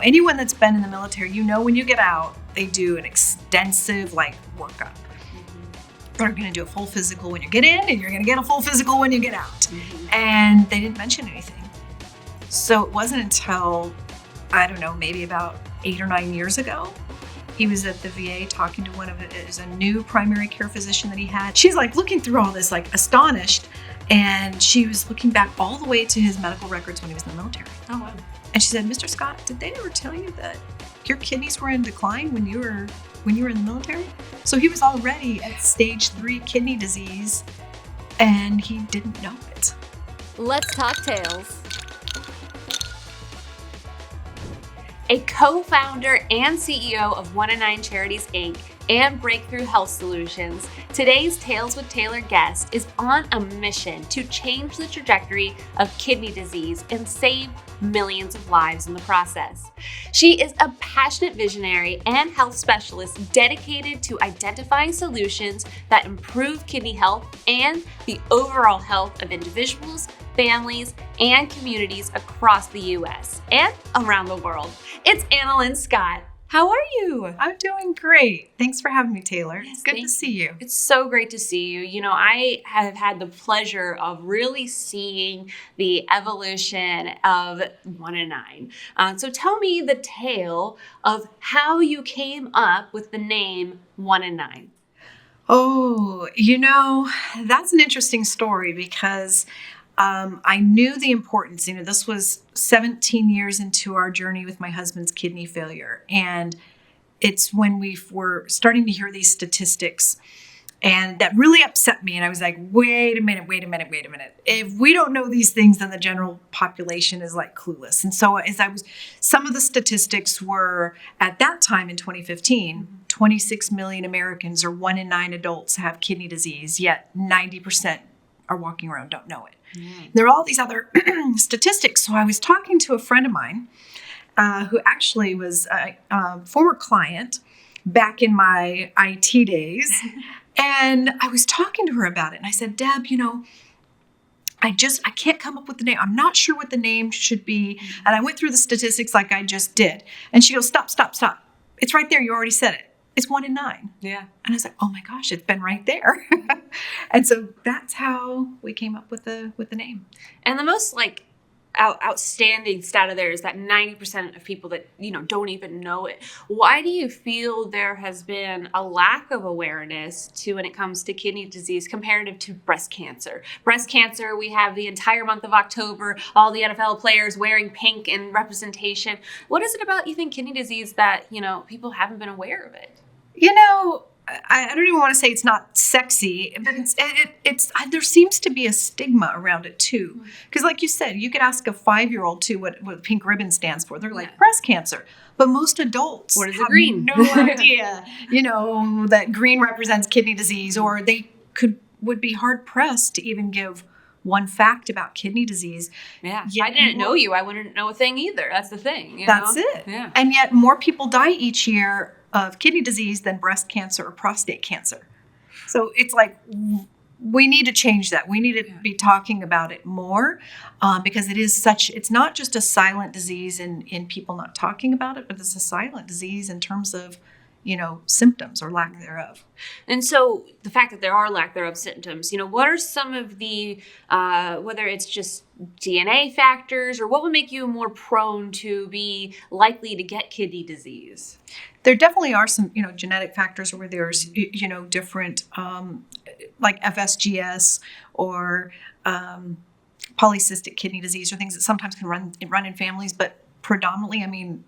Anyone that's been in the military, when you get out, they do an extensive workup. They're going to do a full physical when you get in, and you're going to get a full physical when you get out. And they didn't mention anything. So it wasn't until, I don't know, maybe about 8 or 9 years ago, he was at the VA talking to a new primary care physician that he had. She's looking through all this, astonished. And she was looking back all the way to his medical records when he was in the military. Oh, wow. And she said, Mr. Scott, did they ever tell you that your kidneys were in decline when you were in the military? So he was already at stage 3 kidney disease, and he didn't know it. Let's talk tails. A co-founder and CEO of 1 in 9 Charities Inc. and Breakthrough Health Solutions, today's Tales with Taylor guest is on a mission to change the trajectory of kidney disease and save millions of lives in the process. She is a passionate visionary and health specialist dedicated to identifying solutions that improve kidney health and the overall health of individuals, families, and communities across the U.S. and around the world. It's Analyn Scott. How are you? I'm doing great. Thanks for having me, Taylor. Yes, it's good to see you. It's so great to see you. I have had the pleasure of really seeing the evolution of 1 in 9. So tell me the tale of how you came up with the name 1 in 9. Oh, that's an interesting story because I knew the importance. This was 17 years into our journey with my husband's kidney failure. And it's when we were starting to hear these statistics, and that really upset me. And I was like, wait a minute. If we don't know these things, then the general population is clueless. And so some of the statistics were at that time in 2015, 26 million Americans, or 1 in 9 adults, have kidney disease, yet 90% are walking around, don't know it. There are all these other statistics. So I was talking to a friend of mine who actually was a former client back in my IT days. And I was talking to her about it. And I said, Deb, I can't come up with the name. I'm not sure what the name should be. And I went through the statistics like I just did. And she goes, stop. It's right there. You already said it. It's 1 in 9. Yeah. And I was like, oh my gosh, it's been right there. And so that's how we came up with the name. And the most outstanding stat of there is that 90% of people that, don't even know it. Why do you feel there has been a lack of awareness when it comes to kidney disease comparative to breast cancer? Breast cancer, we have the entire month of October, all the NFL players wearing pink in representation. What is it about, you think, kidney disease that, people haven't been aware of it? I don't even want to say it's not sexy, but it's there seems to be a stigma around it too. Because like you said, you could ask a 5-year-old too what pink ribbon stands for. They're like, breast cancer. But most adults what is have the green? No idea, that green represents kidney disease, or they would be hard pressed to even give one fact about kidney disease. Yeah, I didn't know you. I wouldn't know a thing either. That's the thing. That's it. Yeah. And yet more people die each year of kidney disease than breast cancer or prostate cancer. So it's we need to change that. We need to be talking about it more because it's not just a silent disease in people not talking about it, but it's a silent disease in terms of, symptoms or lack thereof. And so the fact that there are lack thereof symptoms, what are some of the, whether it's just DNA factors, or what would make you more prone to be likely to get kidney disease? There definitely are some, genetic factors where there's, different, like FSGS or polycystic kidney disease, or things that sometimes can run in families, but predominantly,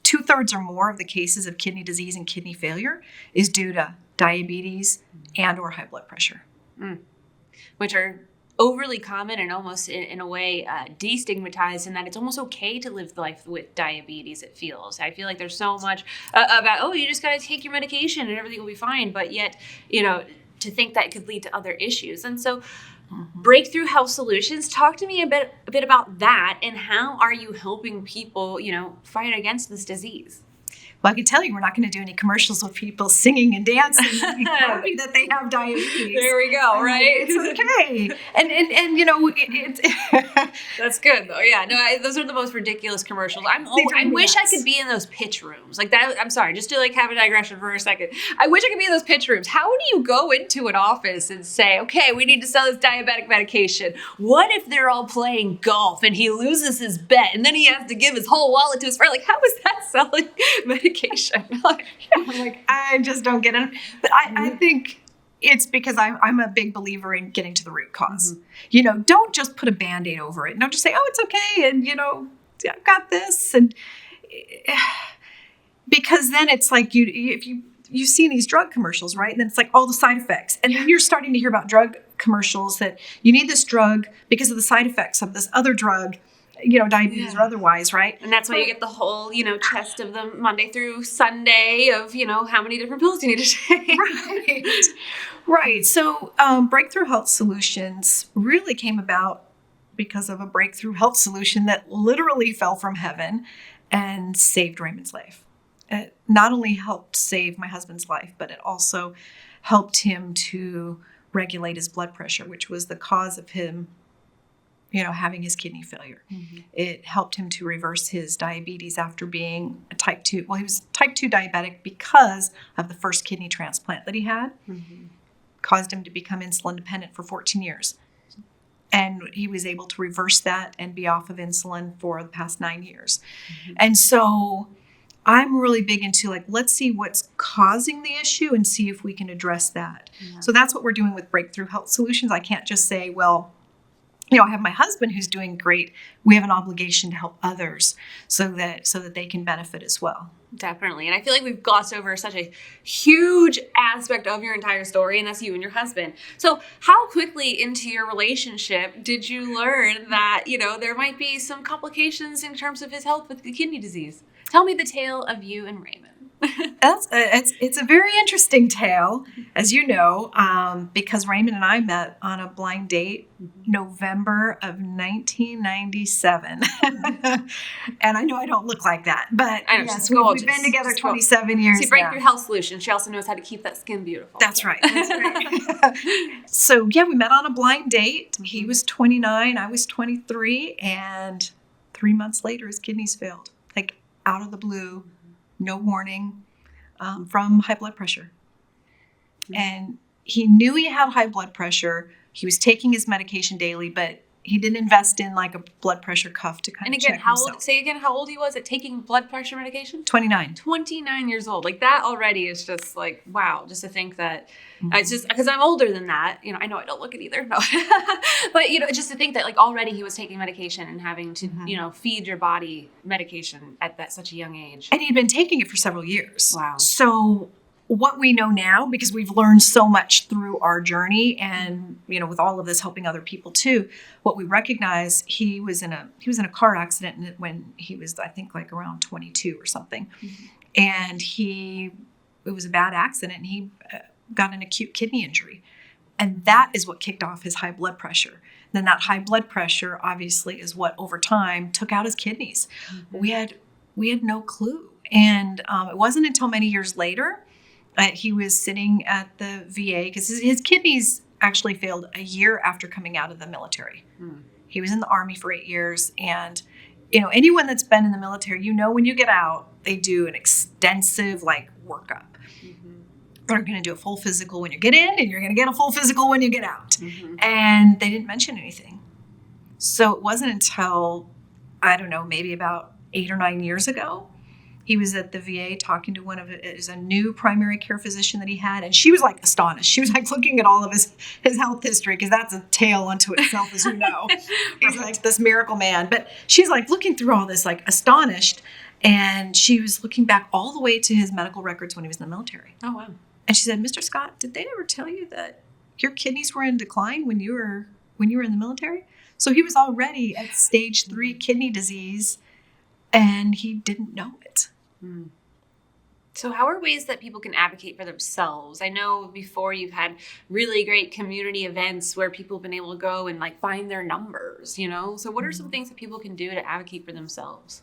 2/3 or more of the cases of kidney disease and kidney failure is due to diabetes and or high blood pressure. Which are overly common and almost in a way destigmatized, in that it's almost okay to live life with diabetes, it feels. I feel like there's so much about, you just got to take your medication and everything will be fine. But yet, to think that it could lead to other issues. And so Breakthrough Health Solutions, talk to me a bit about that, and how are you helping people, fight against this disease? Well, I can tell you, we're not going to do any commercials with people singing and dancing and being happy that they have diabetes. There we go, right? It's okay. And you know, That's good though. Yeah, no, those are the most ridiculous commercials. I wish I could be in those pitch rooms like that. I'm sorry, just to like have a digression for a second. I wish I could be in those pitch rooms. How do you go into an office and say, okay, we need to sell this diabetic medication? What if they're all playing golf and he loses his bet and then he has to give his whole wallet to his friend? Like, how is that selling medication? I'm like, I just don't get it. But I think it's because I'm a big believer in getting to the root cause. Mm-hmm. You know, don't just put a Band-Aid over it. Don't just say, oh, it's okay. And, you know, I've got this. And because then it's like if you see these drug commercials, right? And then it's like all the side effects. And then you're starting to hear about drug commercials that you need this drug because of the side effects of this other drug, you know, diabetes or otherwise, right? And that's why you get the whole, you know, chest of them Monday through Sunday of, you know, how many different pills you need to take. Right. Right. So Breakthrough Health Solutions really came about because of a breakthrough health solution that literally fell from heaven and saved Raymond's life. It not only helped save my husband's life, but it also helped him to regulate his blood pressure, which was the cause of him, you know, having his kidney failure. Mm-hmm. It helped him to reverse his diabetes after being a type 2. Well, he was type 2 diabetic because of the first kidney transplant that he had. Mm-hmm. Caused him to become insulin dependent for 14 years. And he was able to reverse that and be off of insulin for the past 9 years. Mm-hmm. And so I'm really big into like, let's see what's causing the issue and see if we can address that. Yeah. So that's what we're doing with Breakthrough Health Solutions. I can't just say, well, you know, I have my husband who's doing great. We have an obligation to help others so that they can benefit as well. Definitely. And I feel like we've glossed over such a huge aspect of your entire story, and that's you and your husband. So how quickly into your relationship did you learn that, you know, there might be some complications in terms of his health with the kidney disease? Tell me the tale of you and Raymond. It's a very interesting tale, as you know, because Raymond and I met on a blind date November of 1997. And I know I don't look like that, but yes, we've been together 27 years. See, Breakthrough Health Solutions, she also knows how to keep that skin beautiful. That's right. That's right. So yeah, we met on a blind date. Mm-hmm. He was 29, I was 23, and 3 months later his kidneys failed, like out of the blue. No warning, from high blood pressure. Mm-hmm. And he knew he had high blood pressure. He was taking his medication daily, but he didn't invest in like a blood pressure cuff to kind of check himself. Say again, how old he was at taking blood pressure medication? 29. 29 years old. Like that already is just like, wow, just to think that, it's just because I'm older than that, you know, I know I don't look it either, no. But, you know, just to think that like already he was taking medication and having to, you know, feed your body medication at such a young age. And he'd been taking it for several years. Wow. So what we know now, because we've learned so much through our journey and, you know, with all of this helping other people too, what we recognize, he was in a car accident when he was, I think, like around 22 or something. Mm-hmm. And it was a bad accident, and he got an acute kidney injury. And that is what kicked off his high blood pressure. Then that high blood pressure obviously is what over time took out his kidneys. Mm-hmm. We had no clue. And it wasn't until many years later he was sitting at the VA because his kidneys actually failed a year after coming out of the military. Mm. He was in the Army for 8 years. And, you know, anyone that's been in the military, you know, when you get out, they do an extensive like workup. Mm-hmm. They're going to do a full physical when you get in, and you're going to get a full physical when you get out. Mm-hmm. And they didn't mention anything. So it wasn't until, I don't know, maybe about 8 or 9 years ago, he was at the VA talking to a new primary care physician that he had, and she was like astonished. She was like looking at all of his health history, because that's a tale unto itself, as you know. He's like this miracle man. But she's like looking through all this, like astonished, and she was looking back all the way to his medical records when he was in the military. Oh, wow. And she said, Mr. Scott, did they ever tell you that your kidneys were in decline when you were in the military? So he was already at stage 3 kidney disease, and he didn't know it. Mm. So how are ways that people can advocate for themselves? I know before you've had really great community events where people have been able to go and like find their numbers, you know? So what are some things that people can do to advocate for themselves?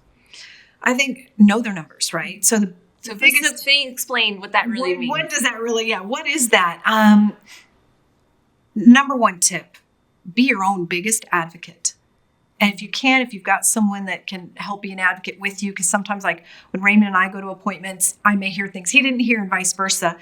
I think know their numbers, right? So So explain what that really means. What does that really, what is that? Number one tip, be your own biggest advocate. And if you've got someone that can help be an advocate with you, because sometimes like when Raymond and I go to appointments, I may hear things he didn't hear and vice versa,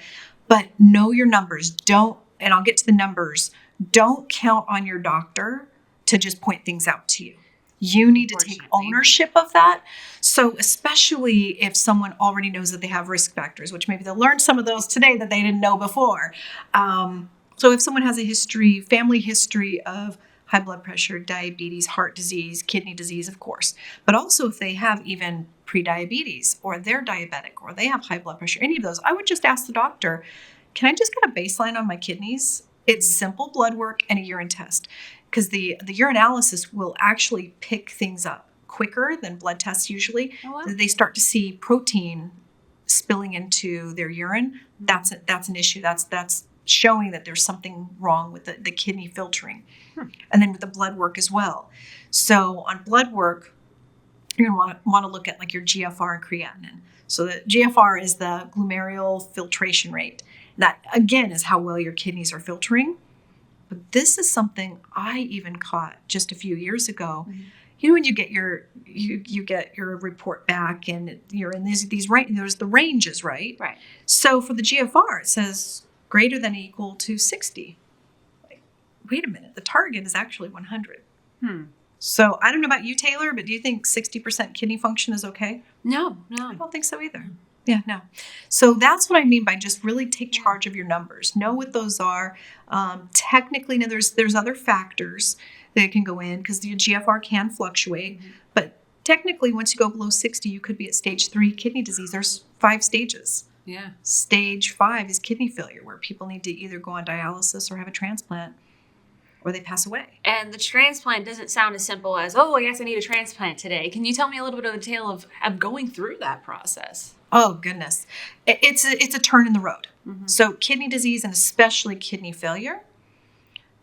but know your numbers. And I'll get to the numbers, don't count on your doctor to just point things out to you. You need to take ownership of that. So especially if someone already knows that they have risk factors, which maybe they'll learn some of those today that they didn't know before. So if someone has a family history of high blood pressure, diabetes, heart disease, kidney disease, of course, but also if they have even prediabetes or they're diabetic or they have high blood pressure, any of those, I would just ask the doctor, can I just get a baseline on my kidneys? It's simple blood work and a urine test, because the urinalysis will actually pick things up quicker than blood tests usually. Oh, wow. They start to see protein spilling into their urine. That's an issue. That's showing that there's something wrong with the kidney filtering. And then with the blood work as well. So on blood work, you're going to want to look at like your GFR and creatinine. So the GFR is the glomerular filtration rate. That, again, is how well your kidneys are filtering. But this is something I even caught just a few years ago. Mm-hmm. You know, when you get your report back and you're in these there's the ranges, right? Right. So for the GFR, it says greater than or equal to 60. Like, wait a minute, the target is actually 100. So I don't know about you, Taylor, but do you think 60% kidney function is okay? No. I don't think so either. Yeah, no. So that's what I mean by just really take charge of your numbers. Know what those are. Technically, now there's other factors that can go in because the GFR can fluctuate. Mm-hmm. But technically, once you go below 60, you could be at stage 3 kidney disease. There's 5 stages. Yeah. Stage 5 is kidney failure, where people need to either go on dialysis or have a transplant, or they pass away. And the transplant doesn't sound as simple as, I guess I need a transplant today. Can you tell me a little bit of the tale of going through that process? Oh, goodness. It's a turn in the road. Mm-hmm. So kidney disease, and especially kidney failure,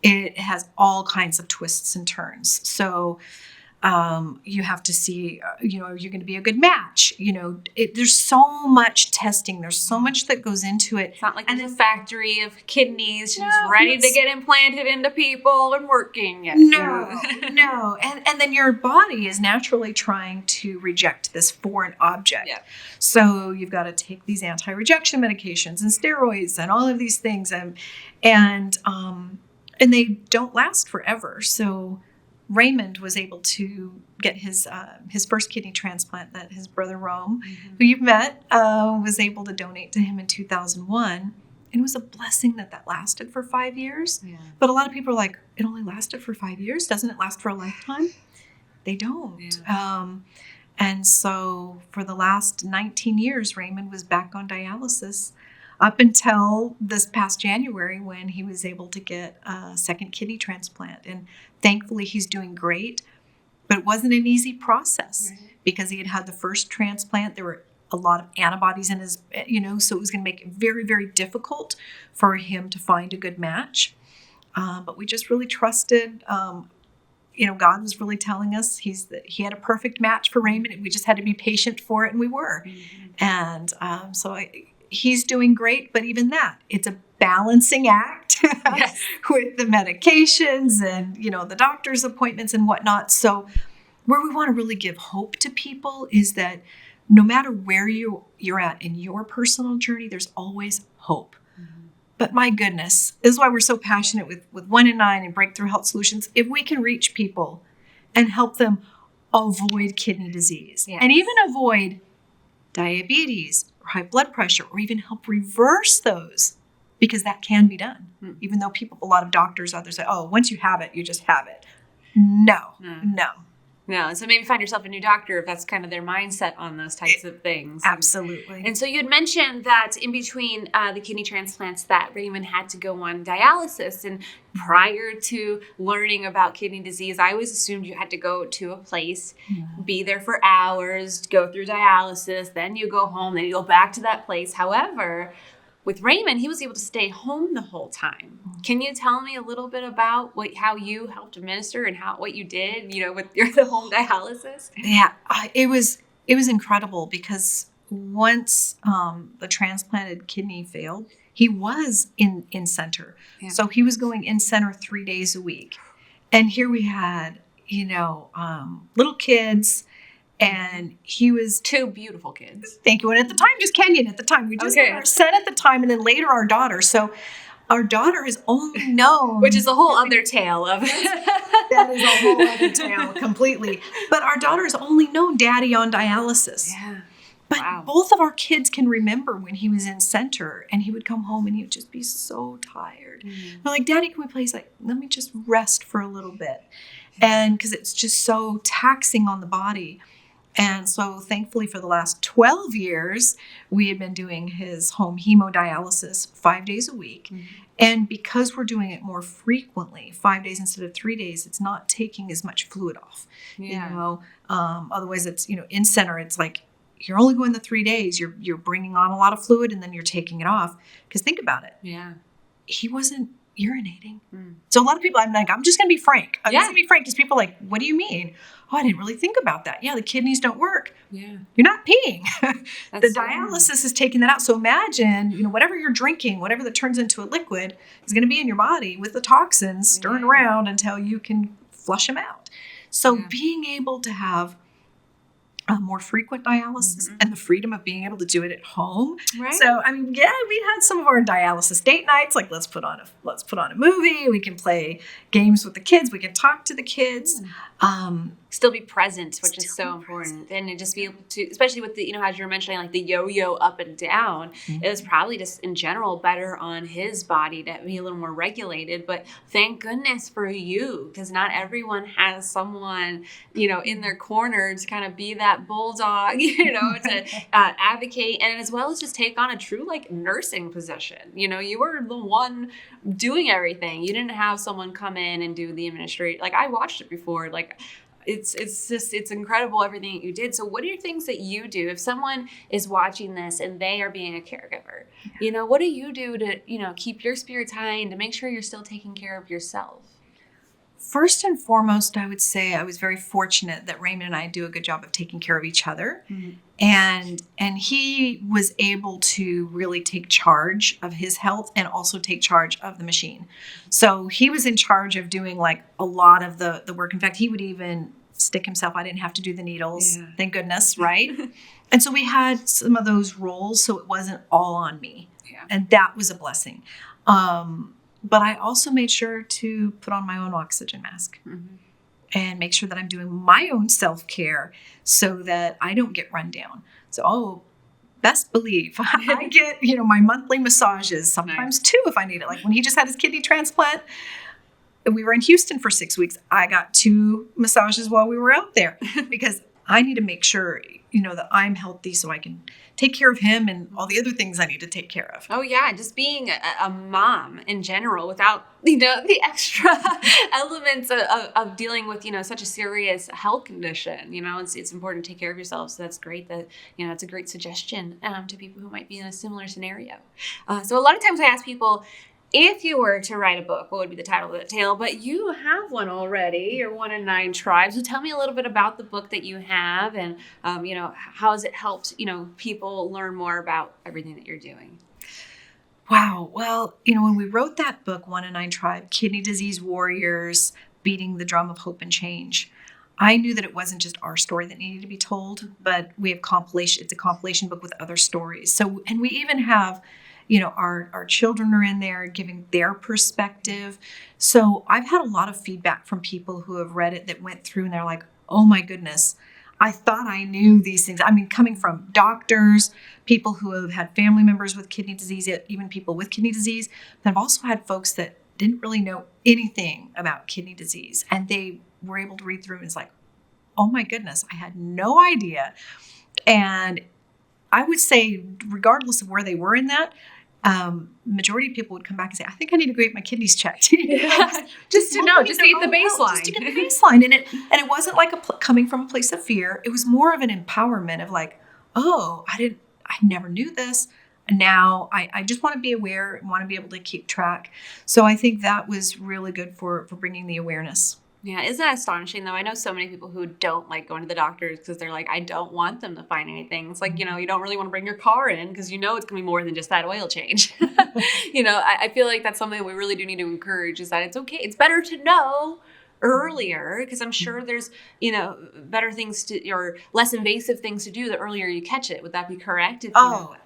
it has all kinds of twists and turns. So you have to see, are you going to be a good match? There's so much testing. There's so much that goes into it. It's not like there's a factory of kidneys just ready to get implanted into people and working. Yes. No. And then your body is naturally trying to reject this foreign object. Yeah. So you've got to take these anti-rejection medications and steroids and all of these things. And they don't last forever. So Raymond was able to get his first kidney transplant that his brother Rome, mm-hmm. who you've met, was able to donate to him in 2001. And it was a blessing that lasted for 5 years. Yeah. But a lot of people are like, it only lasted for 5 years? Doesn't it last for a lifetime? They don't. Yeah. And so for the last 19 years, Raymond was back on dialysis up until this past January when he was able to get a second kidney transplant. And thankfully, he's doing great. But it wasn't an easy process because he had had the first transplant. There were a lot of antibodies in his, so it was going to make it very, very difficult for him to find a good match. But we just really trusted, God was really telling us he had a perfect match for Raymond. We just had to be patient for it, and we were. Mm-hmm. And he's doing great, but even that, it's a balancing act with the medications and, the doctor's appointments and whatnot. So where we want to really give hope to people is that no matter where you're at in your personal journey, there's always hope. Mm-hmm. But my goodness, this is why we're so passionate with 1 in 9 and Breakthrough Health Solutions. If we can reach people and help them avoid kidney disease and even avoid diabetes or high blood pressure, or even help reverse those, because that can be done. Even though a lot of doctors, others say, once you have it, you just have it. No. No, so maybe find yourself a new doctor if that's kind of their mindset on those types of things. Absolutely. And so you had mentioned that in between the kidney transplants that Raymond had to go on dialysis. And prior to learning about kidney disease, I always assumed you had to go to a place, be there for hours, go through dialysis, then you go home, then you go back to that place. However, with Raymond, he was able to stay home the whole time. Can you tell me a little bit about how you helped administer and what you did, with the home dialysis? Yeah, it was incredible because once the transplanted kidney failed, he was in center. Yeah. So he was going in center 3 days a week. And here we had, little kids, and he was 2 beautiful kids. Thank you. And at the time, just Kenyon at the time. We just had our son at the time, and then later our daughter. So our daughter has only known. Which is a whole other tale of That is a whole other tale completely. But our daughter has only known daddy on dialysis. Yeah. But Wow. both of our kids can remember when he was in center and he would come home and he would just be so tired. Mm-hmm. They're like, Daddy, can we play? He's like, let me just rest for a little bit. And because it's just so taxing on the body. And so thankfully for the last 12 years, we had been doing his home hemodialysis 5 days a week. Mm-hmm. And because we're doing it more frequently, 5 days instead of 3 days, it's not taking as much fluid off. Yeah. Otherwise it's, in center, it's like, you're only going the 3 days. You're bringing on a lot of fluid and then you're taking it off. Because think about it. Yeah. He wasn't urinating. Mm. So a lot of people, I'm just going to be frank. I'm Yeah. just going to be frank because people are like, what do you mean? Oh, I didn't really think about that. Yeah, the kidneys don't work. Yeah. You're not peeing. That's The dialysis is taking that out. So imagine, whatever you're drinking, whatever that turns into a liquid is going to be in your body with the toxins stirring around until you can flush them out. So being able to have more frequent dialysis and the freedom of being able to do it at home. Right. So we had some of our dialysis date nights. Like let's put on a movie. We can play games with the kids. We can talk to the kids. Still be present, which is so important. And to just be able to, especially with the, as you were mentioning, like the yo-yo up and down, it was probably just in general better on his body to be a little more regulated. But thank goodness for you, because not everyone has someone, in their corner to kind of be that bulldog, to advocate, and as well as just take on a true nursing position. You were the one doing everything. You didn't have someone come in and do the administration. I watched it before. It's incredible everything that you did. So what are things that you do if someone is watching this and they are being a caregiver? What do you do to, keep your spirits high and to make sure you're still taking care of yourself? First and foremost, I would say I was very fortunate that Raymond and I do a good job of taking care of each other. Mm-hmm. And he was able to really take charge of his health and also take charge of the machine. So he was in charge of doing a lot of the work. In fact, he would even stick himself. I didn't have to do the needles. Yeah. Thank goodness, right? And so we had some of those roles, so it wasn't all on me. Yeah. And that was a blessing. But I also made sure to put on my own oxygen mask and make sure that I'm doing my own self-care so that I don't get run down. So, best believe I get, my monthly massages, sometimes two if I need it. Like when he just had his kidney transplant, we were in Houston for 6 weeks. I got 2 massages while we were out there because I need to make sure, that I'm healthy so I can take care of him and all the other things I need to take care of. Oh, yeah. Just being a mom in general without, the extra elements of dealing with, such a serious health condition. It's important to take care of yourself. So that's great that, it's a great suggestion to people who might be in a similar scenario. So a lot of times I ask people, if you were to write a book, what would be the title of the tale? But you have one already, your 1 in 9 Tribes. So tell me a little bit about the book that you have and, how has it helped, people learn more about everything that you're doing? Wow. Well, when we wrote that book, 1 in 9 Tribe, Kidney Disease Warriors, Beating the Drum of Hope and Change, I knew that it wasn't just our story that needed to be told, but we have it's a compilation book with other stories. So, and we even have our children are in there giving their perspective. So I've had a lot of feedback from people who have read it that went through and they're like, oh my goodness, I thought I knew these things. Coming from doctors, people who have had family members with kidney disease, even people with kidney disease. But I've also had folks that didn't really know anything about kidney disease. And they were able to read through and it's like, oh my goodness, I had no idea. And I would say, regardless of where they were in that, majority of people would come back and say, I think I need to go get my kidneys checked. just to know, just to get the baseline. Just to get the baseline. And it wasn't like coming from a place of fear. It was more of an empowerment of I never knew this. And now I just want to be aware and want to be able to keep track. So I think that was really good for bringing the awareness. Yeah, isn't that astonishing though? I know so many people who don't like going to the doctors because they're like, I don't want them to find anything. It's like, you don't really want to bring your car in because it's going to be more than just that oil change. I feel like that's something we really do need to encourage is that it's okay. It's better to know earlier because I'm sure there's, better things or less invasive things to do the earlier you catch it. Would that be correct?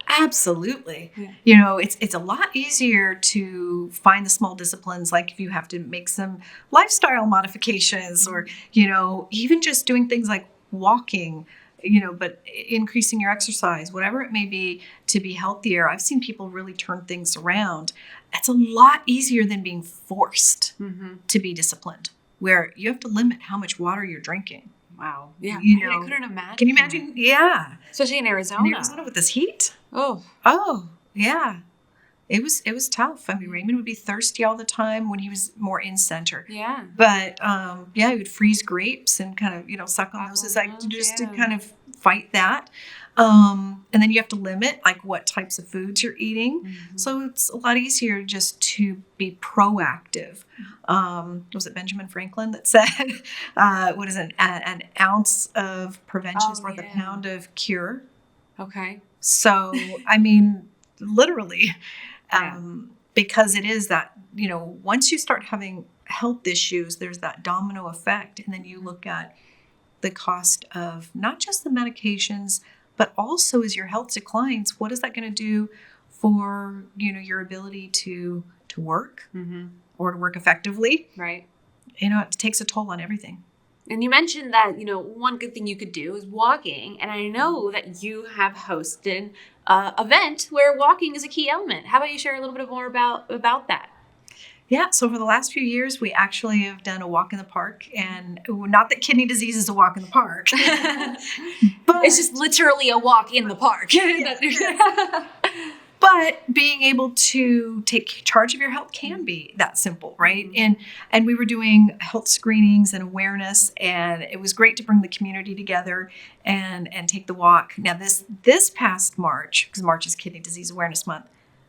Absolutely. Yeah. It's a lot easier to find the small disciplines, like if you have to make some lifestyle modifications or, even just doing things like walking, but increasing your exercise, whatever it may be to be healthier. I've seen people really turn things around. It's a lot easier than being forced to be disciplined, where you have to limit how much water you're drinking. Wow. Yeah. I couldn't imagine. Can you imagine? Yeah. Especially in Arizona. In Arizona with this heat. Oh, yeah. It was tough. I mean, Raymond would be thirsty all the time when he was more in center. Yeah. But he would freeze grapes and kind of, suck on those as to kind of fight that. And then you have to limit like what types of foods you're eating. So it's a lot easier just to be proactive. Was it Benjamin Franklin that said, what is it? An ounce of prevention is worth a pound of cure. Okay. So, I mean, literally, because it is that, once you start having health issues, there's that domino effect. And then you look at the cost of not just the medications, but also as your health declines, what is that going to do for, your ability to work or to work effectively? Right. It takes a toll on everything. And you mentioned that, one good thing you could do is walking. And I know that you have hosted an event where walking is a key element. How about you share a little bit more about that? Yeah, so for the last few years, we actually have done a walk in the park, and not that kidney disease is a walk in the park, but it's just literally a walk in the park. But being able to take charge of your health can be that simple, right? And we were doing health screenings and awareness, and it was great to bring the community together and take the walk. Now this past March, because March is Kidney Disease Awareness Month,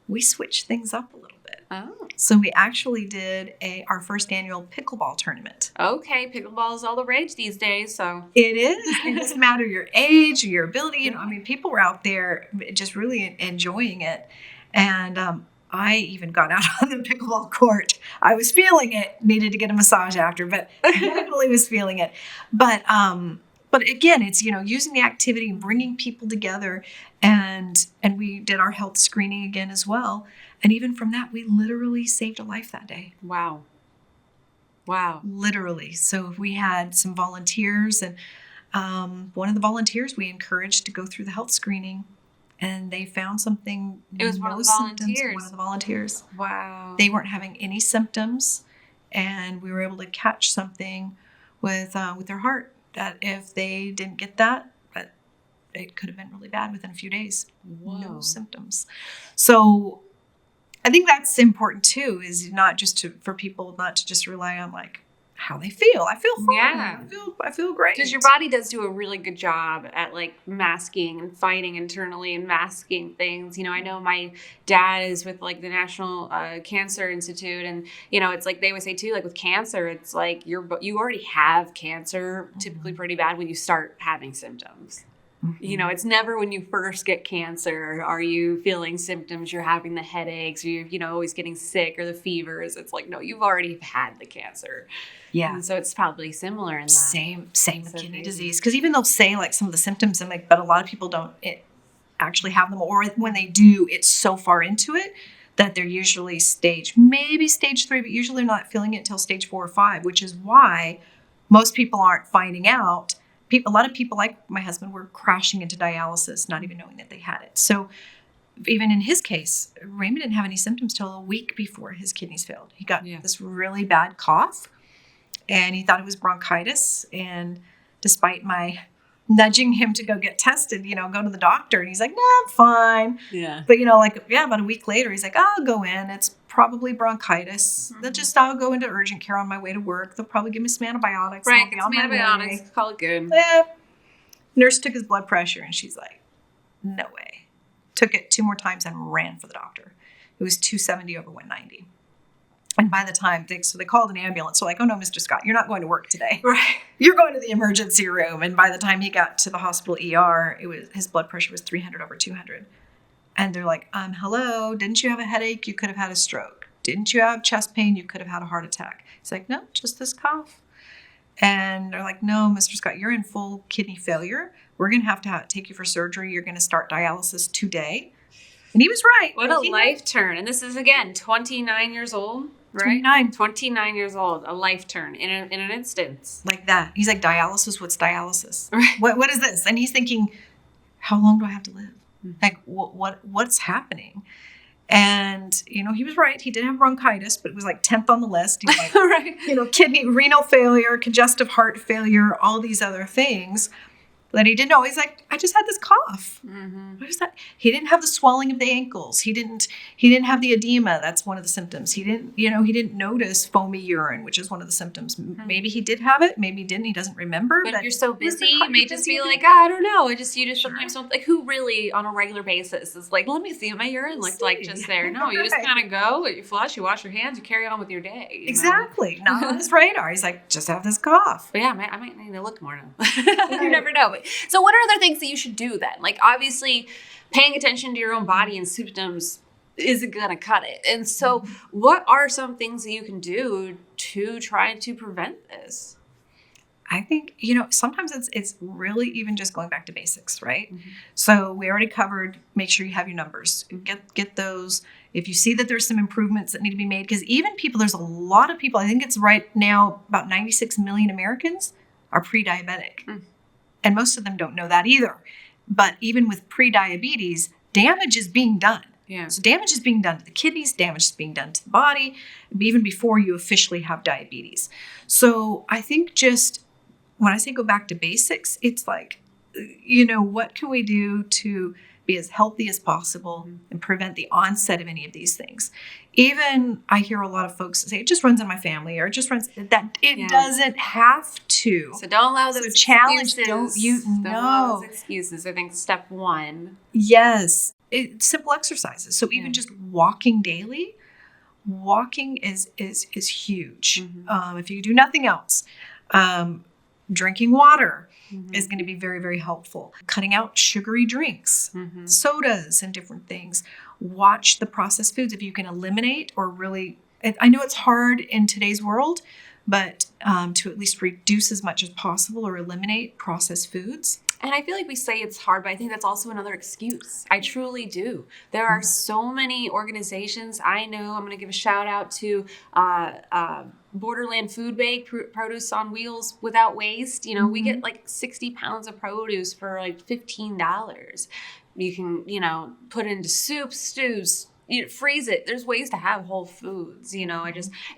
we switched things up a little bit. Oh. So we actually did our first annual pickleball tournament. Okay, pickleball is all the rage these days, so. It is. It doesn't matter your age or your ability. People were out there just really enjoying it. And I even got out on the pickleball court. I was feeling it, needed to get a massage after, but definitely was feeling it. But again, it's, using the activity and bringing people together, and we did our health screening again as well. And even from that, we literally saved a life that day. Wow. Literally. So we had some volunteers, and one of the volunteers we encouraged to go through the health screening, and they found something. It was one of the volunteers. One of the volunteers. Wow. They weren't having any symptoms, and we were able to catch something with their heart that if they didn't get that, but it could have been really bad within a few days. Whoa. No symptoms. So I think that's important too, is not just for people not to just rely on like how they feel. I feel fine. Yeah. I feel great. Because your body does do a really good job at like masking and fighting internally and masking things. I know my dad is with like the National Cancer Institute, and it's like they always say too, like with cancer, it's like you already have cancer, typically pretty bad when you start having symptoms. It's never when you first get cancer are you feeling symptoms, you're having the headaches, or you're always getting sick or the fevers. It's like, no, you've already had the cancer. Yeah. And so it's probably similar in that. Same with kidney disease. Because even they'll say like some of the symptoms, but a lot of people don't actually have them, or when they do, it's so far into it that they're usually maybe stage 3, but usually they're not feeling it until stage 4 or 5, which is why most people aren't finding out. A lot of people like my husband were crashing into dialysis, not even knowing that they had it. So even in his case, Raymond didn't have any symptoms till a week before his kidneys failed. He got this really bad cough, and he thought it was bronchitis. And despite my nudging him to go get tested, go to the doctor, and he's like, "No, I'm fine." Yeah. But about a week later, he's like, "I'll go in. It's probably bronchitis. I'll go into urgent care on my way to work. They'll probably give me some antibiotics. Right, get some antibiotics. Call it good." Nurse took his blood pressure, and she's like, "No way." Took it 2 more times and ran for the doctor. It was 270 over 190. And by the time they called an ambulance, so like, oh no, Mr. Scott, you're not going to work today. Right. You're going to the emergency room. And by the time he got to the hospital ER, his blood pressure was 300/200. And they're like, hello, didn't you have a headache? You could have had a stroke. Didn't you have chest pain? You could have had a heart attack. He's like, no, just this cough. And they're like, no, Mr. Scott, you're in full kidney failure. We're going to have take you for surgery. You're going to start dialysis today. And he was right. What a life turn. And this is, again, 29 years old, right? 29 years old, a life turn in an instance. Like that. He's like, dialysis? What's dialysis? Right. What is this? And he's thinking, how long do I have to live? Like, what's happening? And, he was right. He did have bronchitis, but it was like 10th on the list. He was like, right. renal failure, congestive heart failure, all these other things that he didn't know. He's like, I just had this cough. Mm-hmm. What is that? He didn't have the swelling of the ankles. He didn't have the edema. That's one of the symptoms. He didn't notice foamy urine, which is one of the symptoms. Mm-hmm. Maybe he did have it. Maybe he didn't. He doesn't remember. But if you're so busy, you may just be like, I don't know. You just sometimes don't, like, who really on a regular basis is like, let me see what my urine looks like just there. No, you just kind of go, you flush, you wash your hands, you carry on with your day. Exactly. Not on his radar. He's like, just have this cough. But yeah, I might need to look more now. You never know. So what are other things that you should do then? Like, obviously, paying attention to your own body and symptoms isn't going to cut it. And so what are some things that you can do to try to prevent this? I think, sometimes it's really even just going back to basics, right? Mm-hmm. So we already covered, make sure you have your numbers. Get those. If you see that there's some improvements that need to be made, because even there's a lot of people, I think it's right now about 96 million Americans are pre-diabetic. Mm. And most of them don't know that either. But even with pre-diabetes, damage is being done. Yeah. So damage is being done to the kidneys, damage is being done to the body, even before you officially have diabetes. So I think just when I say go back to basics, it's like, what can we do to be as healthy as possible and prevent the onset of any of these things? Even I hear a lot of folks say it just runs in my family, or it just runs that it doesn't have to. So don't allow those challenge. Excuses. Don't allow those excuses. I think step one. Yes, it's simple exercises. So even just walking daily, walking is huge. Mm-hmm. If you do nothing else, drinking water. Mm-hmm. is going to be very, very helpful. Cutting out sugary drinks, sodas and different things. Watch the processed foods. If you can eliminate or really, I know it's hard in today's world, but to at least reduce as much as possible or eliminate processed foods. And I feel like we say it's hard, but I think that's also another excuse. I truly do. There are so many organizations. I know I'm going to give a shout out to Borderland Food Bank, Produce on Wheels Without Waste. We get like 60 pounds of produce for like $15. You can, put into soups, stews, freeze it. There's ways to have whole foods, it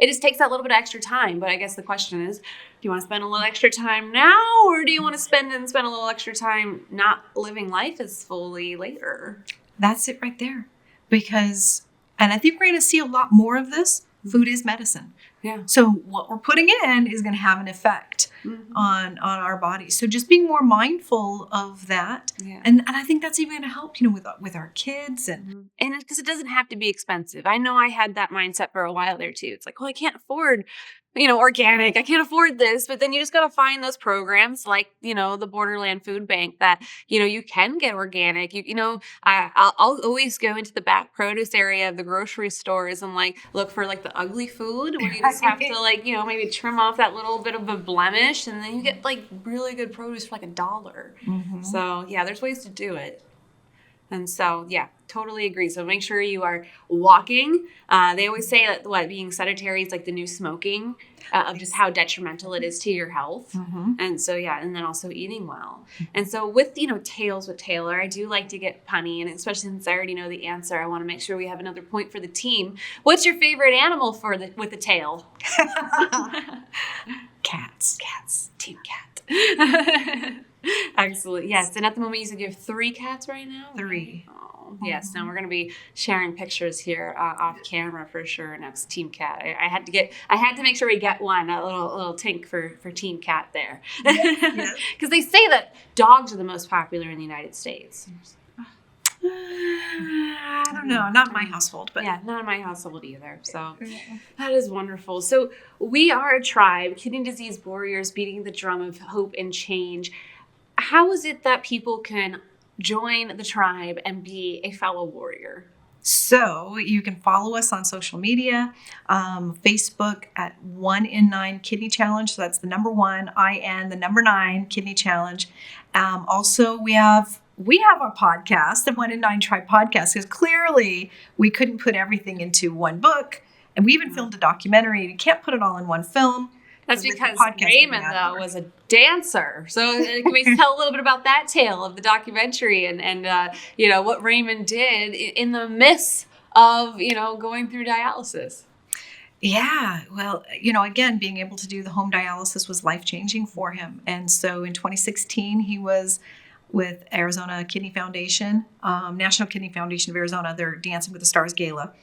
just takes that little bit of extra time. But I guess the question is, do you want to spend a little extra time now, or do you want to spend a little extra time not living life as fully later? That's it right there. And I think we're going to see a lot more of this. Food is medicine. Yeah. So what we're putting in is going to have an effect on our bodies. So just being more mindful of that. Yeah. And I think that's even going to help, with our kids. And because it doesn't have to be expensive. I know I had that mindset for a while there too. It's like, well, I can't afford organic. I can't afford this. But then you just got to find those programs like, the Borderland Food Bank that, you can get organic. I'll always go into the back produce area of the grocery stores and look for the ugly food where you just have to maybe trim off that little bit of a blemish, and then you get really good produce for $1. Mm-hmm. So yeah, there's ways to do it. And so, yeah, totally agree. So make sure you are walking. They always say that being sedentary is like the new smoking, of just how detrimental it is to your health. Mm-hmm. And so, yeah, and then also eating well. And so with, Tales with Taylor, I do like to get punny, and especially since I already know the answer, I want to make sure we have another point for the team. What's your favorite animal with a tail? Cats. Team cat. Excellent. Yes. And at the moment, you said you have 3 cats right now? 3. Oh, yes. Now we're going to be sharing pictures here off camera for sure. Next Team Cat. I had to make sure we get one, a little tink for Team Cat there. Because they say that dogs are the most popular in the United States. I don't no, not in my household, but yeah, not in my household either. So that is wonderful. So we are a tribe, kidney disease warriors, beating the drum of hope and change. How is it that people can join the tribe and be a fellow warrior? So you can follow us on social media, Facebook at 1 in 9 Kidney Challenge. So that's the number 1, IN, the number 9 Kidney Challenge. Also, we have a podcast, the 1 in 9 Tribe podcast, because clearly we couldn't put everything into one book. And we even filmed a documentary. You can't put it all in one film. That's because Raymond, though, was a dancer. So can we tell a little bit about that tale of the documentary and what Raymond did in the midst of, going through dialysis? Yeah, well, again, being able to do the home dialysis was life-changing for him. And so in 2016, he was with Arizona Kidney Foundation, National Kidney Foundation of Arizona, their Dancing with the Stars Gala.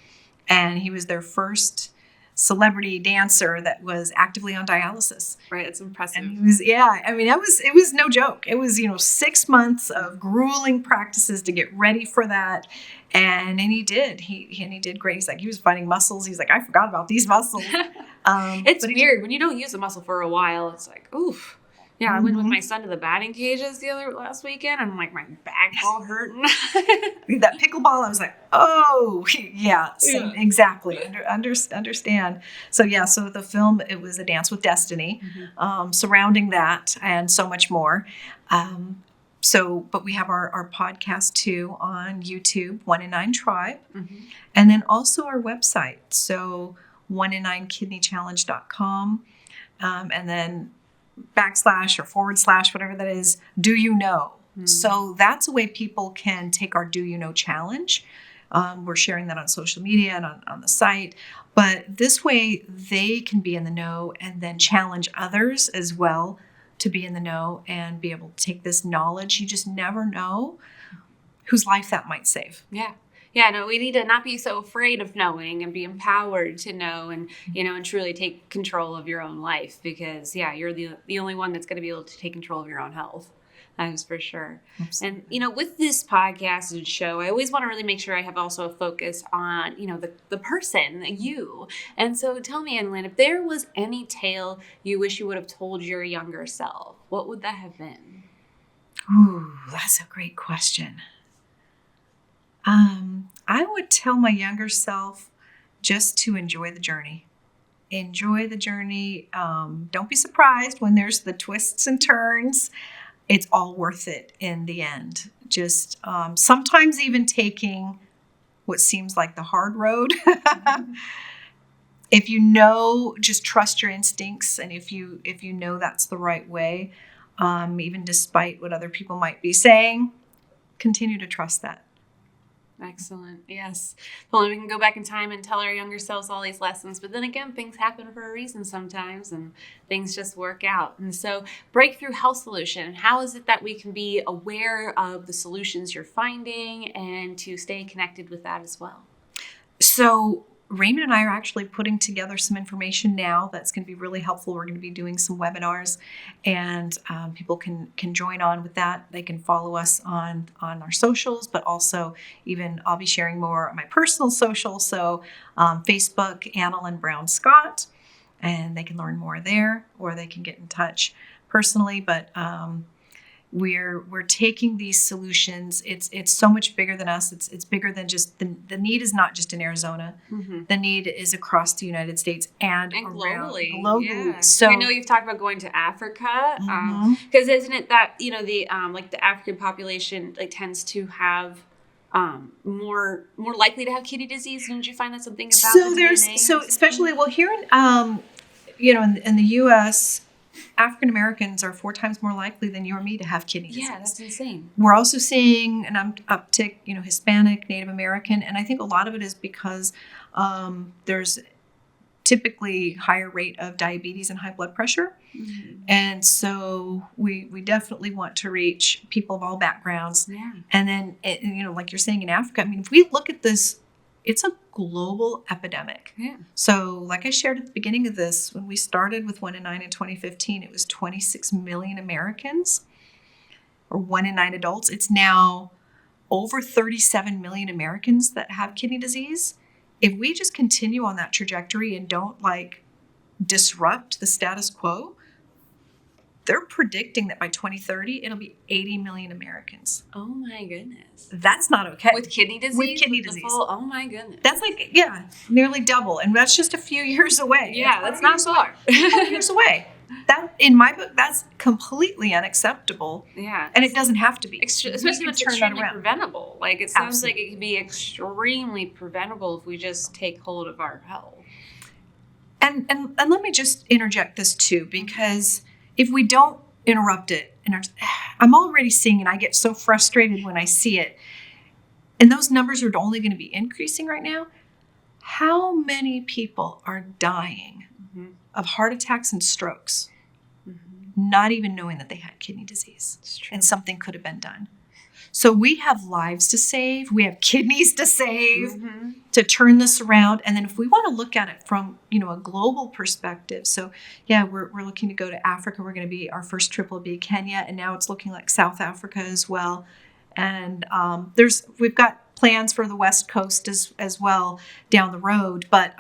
And he was their first celebrity dancer that was actively on dialysis. Right, it's impressive. And he was, it was no joke. It was, 6 months of grueling practices to get ready for that. And he did. He did great. He's like, he was finding muscles. He's like, I forgot about these muscles. It's weird. When you don't use a muscle for a while, it's like, oof. Yeah, I went with my son to the batting cages last weekend, and my back's all hurting. That pickleball, I was like, oh, yeah, exactly. Understand. So the film, it was A Dance with Destiny, surrounding that and so much more. But we have our podcast too on YouTube, 1 in 9 Tribe, and then also our website, so 1in9kidneychallenge.com, and then / or / whatever that is, do you know? So that's a way people can take our Do You Know challenge. We're sharing that on social media and on the site. But this way they can be in the know and then challenge others as well to be in the know and be able to take this knowledge. You just never know whose life that might save. Yeah. Yeah, no, we need to not be so afraid of knowing and be empowered to know and, and truly take control of your own life because, you're the only one that's going to be able to take control of your own health. That is for sure. Absolutely. And, with this podcast and show, I always want to really make sure I have also a focus on, the person, you. And so tell me, Analyn, if there was any tale you wish you would have told your younger self, what would that have been? Ooh, that's a great question. I would tell my younger self just to enjoy the journey. Enjoy the journey. Don't be surprised when there's the twists and turns. It's all worth it in the end. Just sometimes even taking what seems like the hard road. If just trust your instincts, and if you know that's the right way, even despite what other people might be saying, continue to trust that. Excellent. Yes. Well, we can go back in time and tell our younger selves all these lessons. But then again, things happen for a reason sometimes and things just work out. And so Breakthrough Health Solution, how is it that we can be aware of the solutions you're finding and to stay connected with that as well? So Raymond and I are actually putting together some information now that's going to be really helpful. We're going to be doing some webinars, and people can join on with that. They can follow us on our socials, but also even I'll be sharing more on my personal social. So Facebook, Analyn Scott, and they can learn more there, or they can get in touch personally. But we're taking these solutions. It's so much bigger than us. It's bigger than just the need is not just in Arizona. The need is across the United States and globally. Yeah. So I know you've talked about going to Africa, because isn't it that the the African population tends to have more likely to have kidney disease? Didn't you find that something about especially here in in the U.S. African Americans are 4 times more likely than you or me to have kidney disease. Yeah, that's insane. We're also seeing an uptick, Hispanic, Native American, and I think a lot of it is because there's typically higher rate of diabetes and high blood pressure. And so we definitely want to reach people of all backgrounds. Yeah. And then, like you're saying in Africa, if we look at this, it's a global epidemic. Yeah. So like I shared at the beginning of this, when we started with 1 in 9 in 2015, it was 26 million Americans, or 1 in 9 adults. It's now over 37 million Americans that have kidney disease. If we just continue on that trajectory and don't disrupt the status quo, they're predicting that by 2030, it'll be 80 million Americans. Oh my goodness. That's not okay. With kidney disease? With kidney disease. Oh my goodness. That's nearly double. And that's just a few years away. Yeah, that's not far. 20 years away. That, in my book, that's completely unacceptable. Yeah. And it doesn't have to be. Especially when it's extremely preventable. It sounds like it can be extremely preventable if we just take hold of our health. And let me just interject this too, because if we don't interrupt it, I'm already seeing, and I get so frustrated when I see it, and those numbers are only going to be increasing right now. How many people are dying of heart attacks and strokes, not even knowing that they had kidney disease and something could have been done? So we have lives to save. We have kidneys to save to turn this around. And then if we want to look at it from, a global perspective. So yeah, we're looking to go to Africa. We're going to be, our first trip will be Kenya. And now it's looking like South Africa as well. And we've got plans for the West Coast as well down the road. But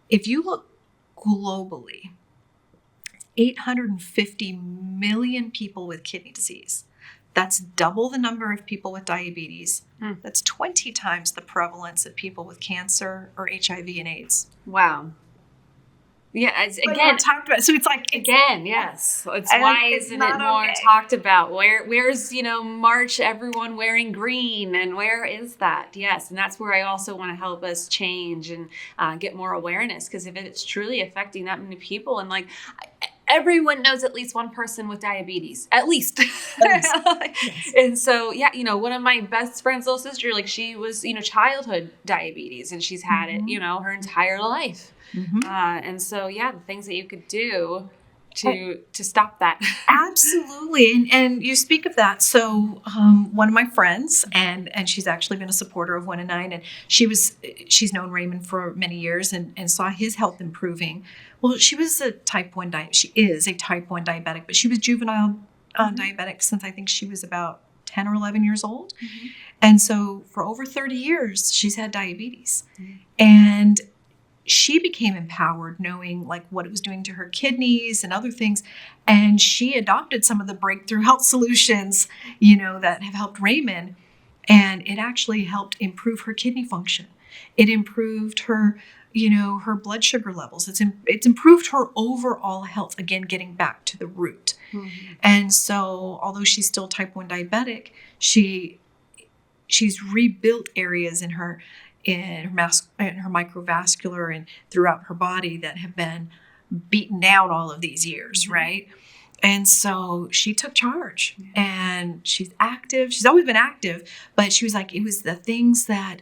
if you look globally, 850 million people with kidney disease. That's double the number of people with diabetes. That's 20 times the prevalence of people with cancer or HIV and AIDS. Wow. Yeah, again, talked about. So it's yes. It's why isn't it more talked about? Where's March, everyone wearing green, and where is that? Yes, and that's where I also want to help us change and get more awareness, because if it's truly affecting that many people, and everyone knows at least one person with diabetes, at least. Yes. And so, one of my best friend's little sister, she was, childhood diabetes, and she's had it, her entire life. And so, the things that you could do to stop that. Absolutely. And you speak of that. So one of my friends, and she's actually been a supporter of 1 in 9, and she's known Raymond for many years and saw his health improving. Well, she is a type 1 diabetic, but she was juvenile diabetic since I think she was about 10 or 11 years old. And so for over 30 years, she's had diabetes. And she became empowered knowing what it was doing to her kidneys and other things. And she adopted some of the breakthrough health solutions, that have helped Raymond. And it actually helped improve her kidney function. It improved her, her blood sugar levels. It's improved her overall health. Again, getting back to the root. And so although she's still type 1 diabetic, she's rebuilt areas in her microvascular and throughout her body that have been beaten down all of these years, right? And so she took charge, and she's active. She's always been active, but she was it was the things that,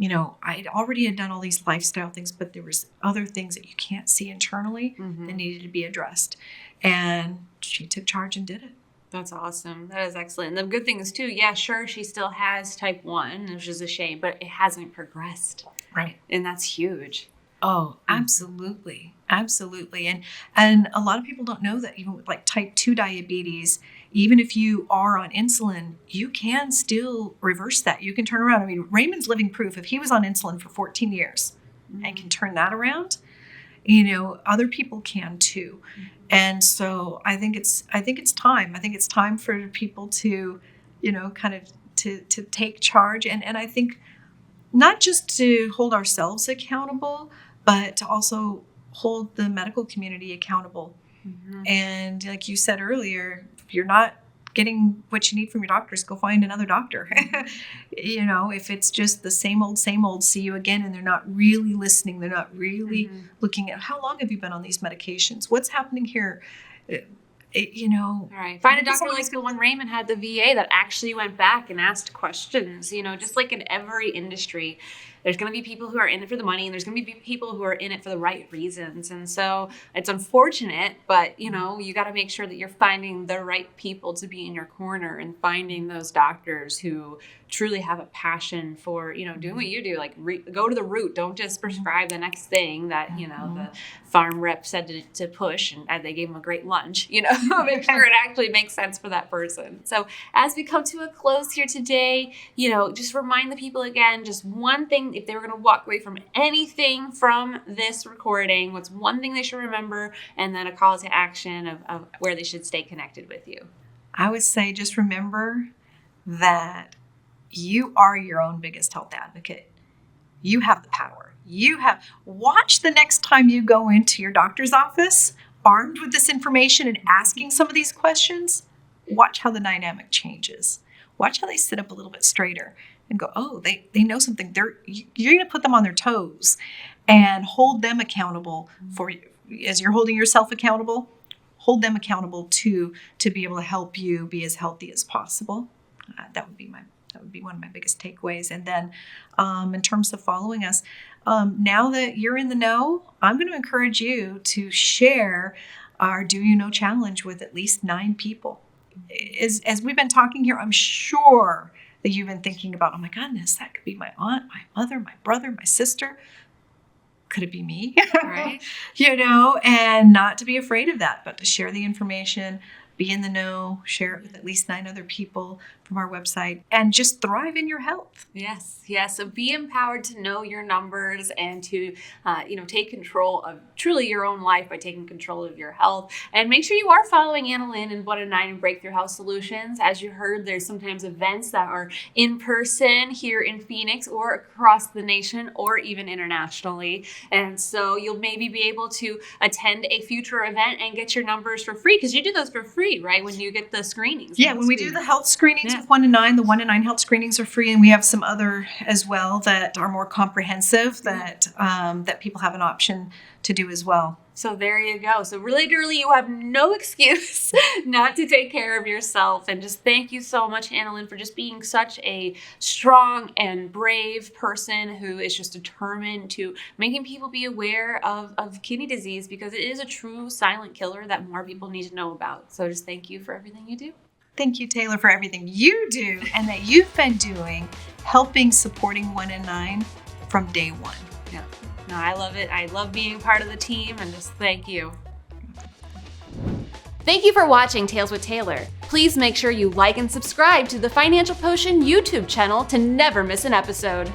I already had done all these lifestyle things, but there was other things that you can't see internally that needed to be addressed. And she took charge and did it. That's awesome. That is excellent. And the good thing is too, sure, she still has type 1, which is a shame, but it hasn't progressed. Right. And that's huge. Oh, absolutely. Absolutely. And a lot of people don't know that even with type 2 diabetes, even if you are on insulin, you can still reverse that. You can turn around. I mean, Raymond's living proof. If he was on insulin for 14 years and can turn that around, other people can too. And so I think it's time. I think it's time for people to, kind of to take charge. And I think not just to hold ourselves accountable, but to also hold the medical community accountable. And like you said earlier, if you're not getting what you need from your doctors, go find another doctor. If it's just the same old, see you again, and they're not really listening, they're not really looking at how long have you been on these medications? What's happening here? All right. Find a doctor like the one Raymond had, the VA, that actually went back and asked questions, just like in every industry. there's going to be people who are in it for the money, and there's going to be people who are in it for the right reasons. And so it's unfortunate, but you got to make sure that you're finding the right people to be in your corner and finding those doctors who truly have a passion for, doing what you do, like go to the root. Don't just prescribe the next thing that, the farm rep said to push, and they gave them a great lunch, make sure it actually makes sense for that person. So as we come to a close here today, just remind the people again, just one thing, if they were going to walk away from anything from this recording, what's one thing they should remember, and then a call to action of where they should stay connected with you. I would say just remember that you are your own biggest health advocate. You have the power. Watch the next time you go into your doctor's office armed with this information and asking some of these questions. Watch how the dynamic changes. Watch how they sit up a little bit straighter and go, oh, they know something. You're going to put them on their toes and hold them accountable for you. As you're holding yourself accountable, hold them accountable to be able to help you be as healthy as possible. That would be one of my biggest takeaways. And then in terms of following us, now that you're in the know, I'm going to encourage you to share our Do You Know challenge with at least 9 people. As we've been talking here, I'm sure that you've been thinking about, oh my goodness, that could be my aunt, my mother, my brother, my sister. Could it be me? Right. And not to be afraid of that, but to share the information, be in the know, share it with at least 9 other people from our website, and just thrive in your health. Yes. So be empowered to know your numbers and to, take control of truly your own life by taking control of your health. And make sure you are following Analyn and 1&9 and Breakthrough Health Solutions. As you heard, there's sometimes events that are in person here in Phoenix or across the nation or even internationally. And so you'll maybe be able to attend a future event and get your numbers for free, because you do those for free, right? When you get the screenings. Yeah, when we do the health screenings with 1&9, the 1&9 health screenings are free, and we have some other as well that are more comprehensive that people have an option to do as well. So there you go. So really, truly, you have no excuse not to take care of yourself. And just thank you so much, Analyn, for just being such a strong and brave person who is just determined to making people be aware of kidney disease, because it is a true silent killer that more people need to know about. So just thank you for everything you do. Thank you, Taylor, for everything you do and that you've been doing, helping supporting 1&9 from day one. Yeah. No, I love it. I love being part of the team, and just thank you. Thank you for watching Tales with Taylor. Please make sure you like and subscribe to the Financial Potion YouTube channel to never miss an episode.